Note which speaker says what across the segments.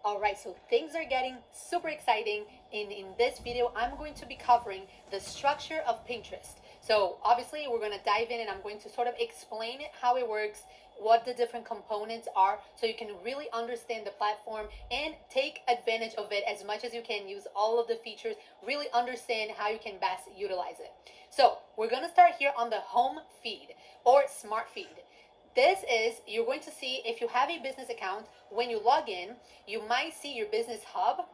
Speaker 1: Alright, so things are getting super exciting. In this video, I'm going to be covering the structure of Pinterest. So obviously we're going to dive in and I'm going to sort of explain it, how it works, what the different components are, so you can really understand the platform and take advantage of it as much as you can. Use all of the features, really understand how you can best utilize it. So we're going to start here on the home feed or smart feed. This is, you're going to see if you have a business account, when you log in, you might see your business hub,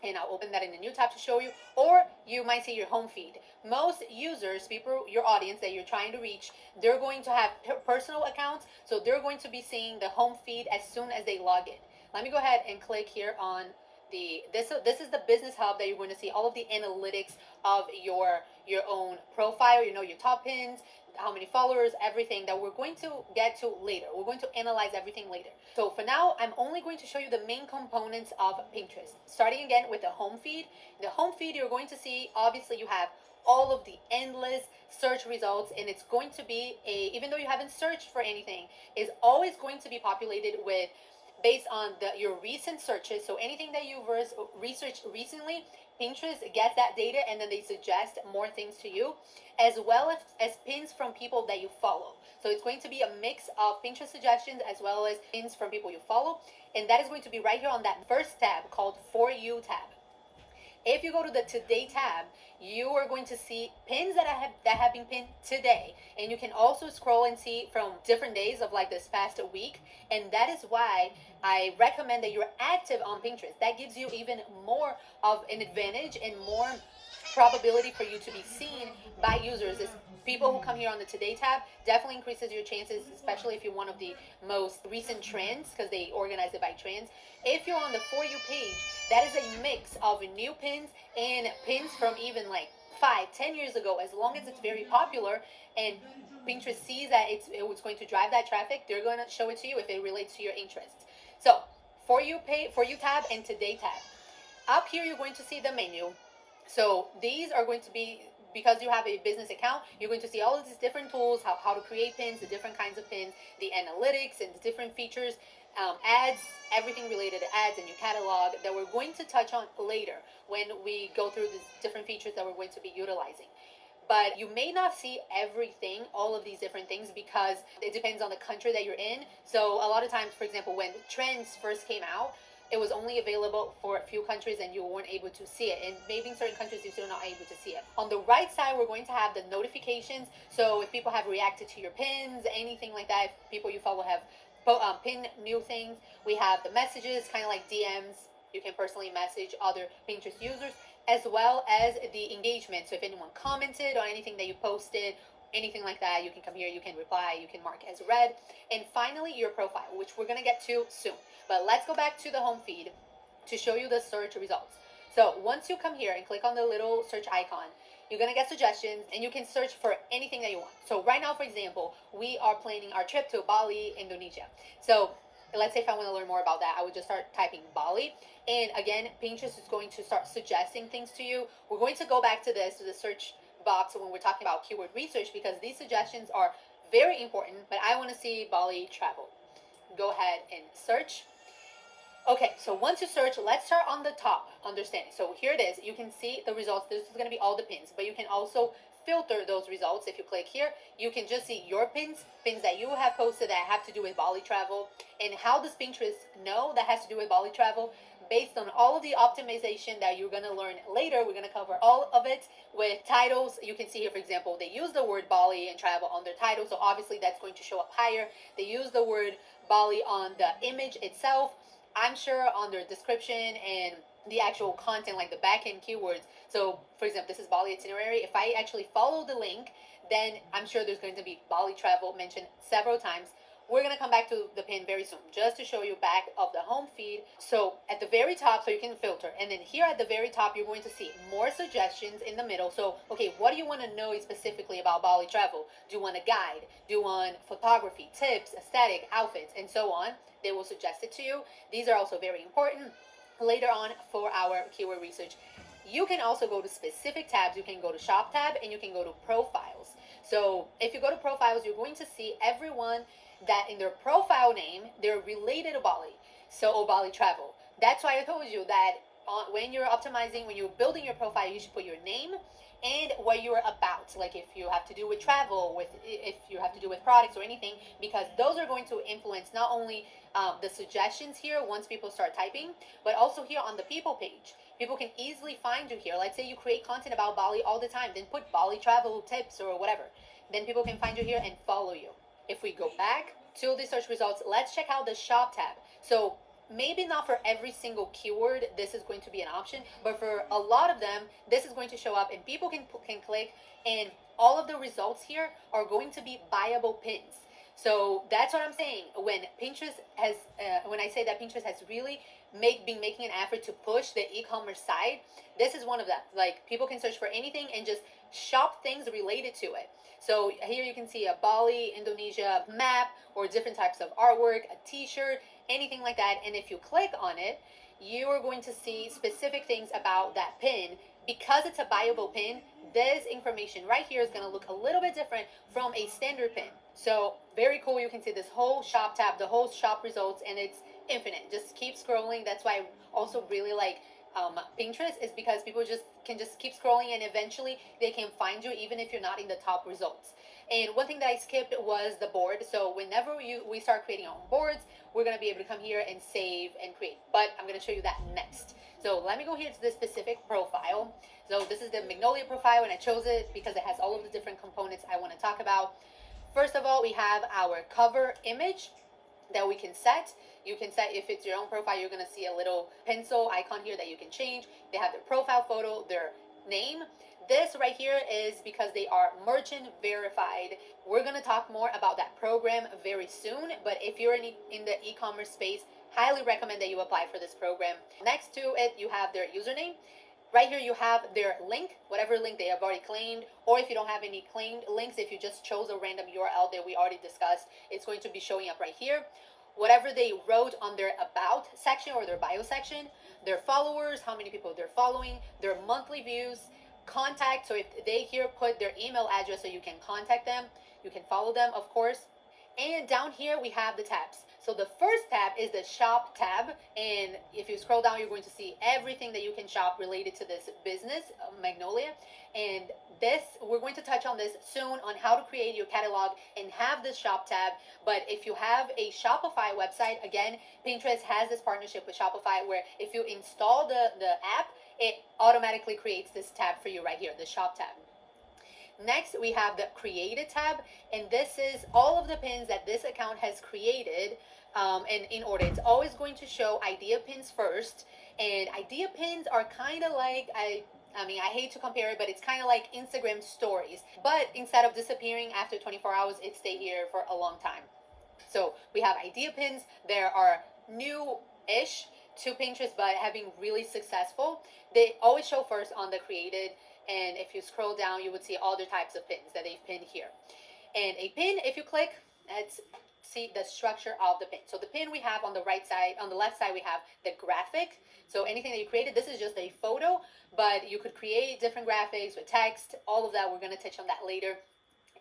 Speaker 1: and I'll open that in a new tab to show you, or you might see your home feed. Most users, people, your audience that you're trying to reach, they're going to have personal accounts, so they're going to be seeing the home feed as soon as they log in. Let me go ahead and click here on this is the business hub that you're going to see all of the analytics of your own profile, your top pins, how many followers, everything that we're going to get to later. We're going to analyze everything later. So for now, I'm only going to show you the main components of Pinterest. Starting again with the home feed. The home feed, you're going to see, obviously you have all of the endless search results, and it's going to be even though you haven't searched for anything, is always going to be populated with based on your recent searches. So anything that you've researched recently, Pinterest gets that data and then they suggest more things to you, as well as pins from people that you follow. So it's going to be a mix of Pinterest suggestions as well as pins from people you follow. And that is going to be right here on that first tab called For You tab. If you go to the Today tab, you are going to see pins that have been pinned today. And you can also scroll and see from different days of like this past week. And that is why I recommend that you're active on Pinterest. That gives you even more of an advantage and more probability for you to be seen by users. Is people who come here on the Today tab definitely increases your chances, especially if you're one of the most recent trends, because they organize it by trends. If you're on the For You page, that is a mix of new pins and pins from even like 5-10 years ago. As long as it's very popular and Pinterest sees that it's going to drive that traffic, they're going to show it to you if it relates to your interests. So For You tab and Today tab. Up here you're going to see the menu. So these are going to be, because you have a business account, you're going to see all of these different tools, how to create pins, the different kinds of pins, the analytics and the different features, ads, everything related to ads and your catalog that we're going to touch on later when we go through the different features that we're going to be utilizing. But you may not see everything, all of these different things, because it depends on the country that you're in. So a lot of times, for example, when trends first came out, it was only available for a few countries and you weren't able to see it. And maybe in certain countries you're still not able to see it. On the right side, we're going to have the notifications. So if people have reacted to your pins, anything like that, if people you follow have pinned new things, we have the messages, kind of like DMs. You can personally message other Pinterest users, as well as the engagement. So if anyone commented on anything that you posted, anything like that, you can come here, you can reply, you can mark as read. And finally, your profile, which we're going to get to soon. But let's go back to the home feed to show you the search results. So once you come here and click on the little search icon, you're going to get suggestions and you can search for anything that you want. So right now, for example, we are planning our trip to Bali, Indonesia. So let's say if I want to learn more about that, I would just start typing Bali. And again, Pinterest is going to start suggesting things to you. We're going to go back to the search box when we're talking about keyword research, because these suggestions are very important. But I want to see Bali travel. Go ahead and search. Okay, so once you search, let's start on the top, understanding. So here it is. You can see the results. This is going to be all the pins, but you can also filter those results. If you click here, you can just see your pins that you have posted that have to do with Bali travel. And how does Pinterest know that has to do with Bali travel? Based on all of the optimization that you're going to learn later, we're going to cover all of it with titles. You can see here, for example, they use the word Bali and travel on their title, so obviously that's going to show up higher. They use the word Bali on the image itself. I'm sure on their description and the actual content, like the back-end keywords. So for example, this is Bali itinerary. If I actually follow the link, then I'm sure there's going to be Bali travel mentioned several times. We're going to come back to the pin very soon, just to show you back of the home feed. So at the very top, so you can filter. And then here at the very top, you're going to see more suggestions in the middle. So, okay, what do you want to know specifically about Bali travel? Do you want a guide? Do you want photography, tips, aesthetic, outfits, and so on? They will suggest it to you. These are also very important later on for our keyword research. You can also go to specific tabs. You can go to Shop tab and you can go to Profiles. So if you go to Profiles, you're going to see everyone that in their profile name, they're related to Bali. So, Bali travel. That's why I told you that when you're optimizing, when you're building your profile, you should put your name and what you're about. Like if you have to do with travel, with if you have to do with products or anything, because those are going to influence not only the suggestions here once people start typing, but also here on the people page. People can easily find you here. Let's say you create content about Bali all the time, then put Bali travel tips or whatever. Then people can find you here and follow you. If we go back to the search results, let's check out the shop tab. So maybe not for every single keyword this is going to be an option, but for a lot of them this is going to show up and people can click, and all of the results here are going to be buyable pins. So that's what I'm saying. When Pinterest has when I say that Pinterest has really been making an effort to push the e-commerce side, this is one of them. Like people can search for anything and just shop things related to it. So here you can see a Bali, Indonesia map or different types of artwork, a t-shirt, anything like that. And if you click on it, you are going to see specific things about that pin. Because it's a buyable pin, this information right here is going to look a little bit different from a standard pin. So very cool. You can see this whole shop tab, the whole shop results, and it's infinite. Just keep scrolling. That's why I also really like Pinterest, is because people can just keep scrolling and eventually they can find you even if you're not in the top results. And one thing that I skipped was the board. So whenever we start creating our own boards, we're going to be able to come here and save and create. But I'm going to show you that next. So let me go here to this specific profile. So this is the Magnolia profile, and I chose it because it has all of the different components I want to talk about. First of all, we have our cover image that we can set. You can set, if it's your own profile, you're going to see a little pencil icon here that you can change. They have their profile photo, their name. This right here is because they are merchant verified. We're going to talk more about that program very soon, but if you're in the e-commerce space, highly recommend that you apply for this program. Next to it, you have their username. Right here you have their link, whatever link they have already claimed, or if you don't have any claimed links, if you just chose a random URL that we already discussed, it's going to be showing up right here. Whatever they wrote on their about section or their bio section, their followers, how many people they're following, their monthly views, contact. So if they here put their email address so you can contact them, you can follow them, of course. And down here we have the tabs. So the first tab is the shop tab, and if you scroll down, you're going to see everything that you can shop related to this business, Magnolia. And this, we're going to touch on this soon on how to create your catalog and have this shop tab. But if you have a Shopify website, again, Pinterest has this partnership with Shopify where if you install the app, it automatically creates this tab for you right here, the shop tab. Next, we have the created tab, and this is all of the pins that this account has created, and in order. It's always going to show idea pins first, and idea pins are kind of like, I mean, I hate to compare it, but it's kind of like Instagram stories. But instead of disappearing after 24 hours, it stay here for a long time. So we have idea pins. There are new-ish to Pinterest, but have been really successful. They always show first on the created, and if you scroll down, you would see all the types of pins that they've pinned here. And a pin, if you click, let's see the structure of the pin. So the pin we have on the right side, on the left side, we have the graphic. So anything that you created, this is just a photo, but you could create different graphics with text, all of that. We're going to touch on that later.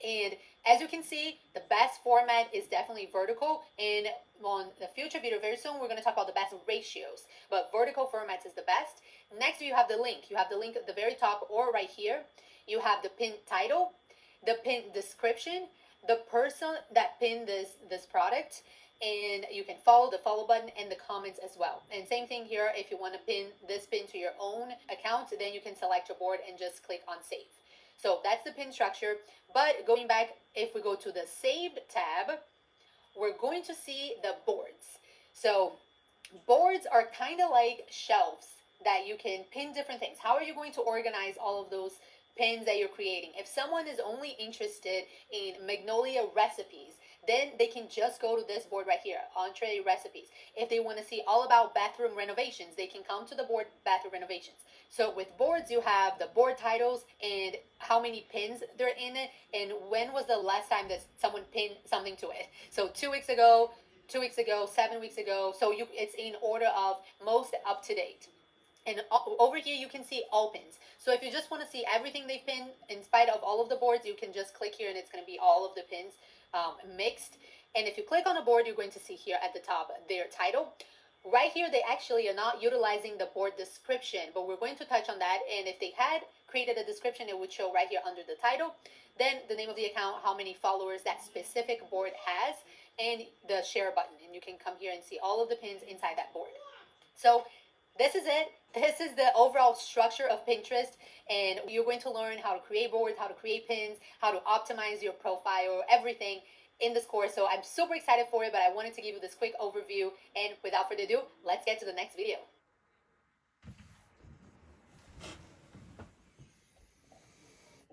Speaker 1: And as you can see, the best format is definitely vertical. And on the future video very soon, we're going to talk about the best ratios. But vertical formats is the best. Next, you have the link. You have the link at the very top or right here. You have the pin title, the pin description, the person that pinned this product, and you can follow the follow button and the comments as well. And same thing here, if you want to pin this pin to your own account, then you can select your board and just click on save. So that's the pin structure. But going back, if we go to the saved tab, we're going to see the boards. So boards are kind of like shelves that you can pin different things. How are you going to organize all of those pins that you're creating? If someone is only interested in Magnolia recipes, then they can just go to this board right here, entree recipes. If they want to see all about bathroom renovations, they can come to the board bathroom renovations. So with boards, you have the board titles and how many pins they're in it, and when was the last time that someone pinned something to it. So 2 weeks ago, 2 weeks ago, 7 weeks ago. So it's in order of most up to date. And over here, you can see all pins. So if you just want to see everything they've pinned, in spite of all of the boards, you can just click here and it's going to be all of the pins mixed. And if you click on a board, you're going to see here at the top their title. right here, they actually are not utilizing the board description, but we're going to touch on that. And if they had created a description, it would show right here under the title, then the name of the account, how many followers that specific board has, and the share button. And you can come here and see all of the pins inside that board. So this is it. This is the overall structure of Pinterest, and you're going to learn how to create boards, how to create pins, how to optimize your profile, everything in this course. So I'm super excited for it, but I wanted to give you this quick overview. And without further ado, let's get to the next video.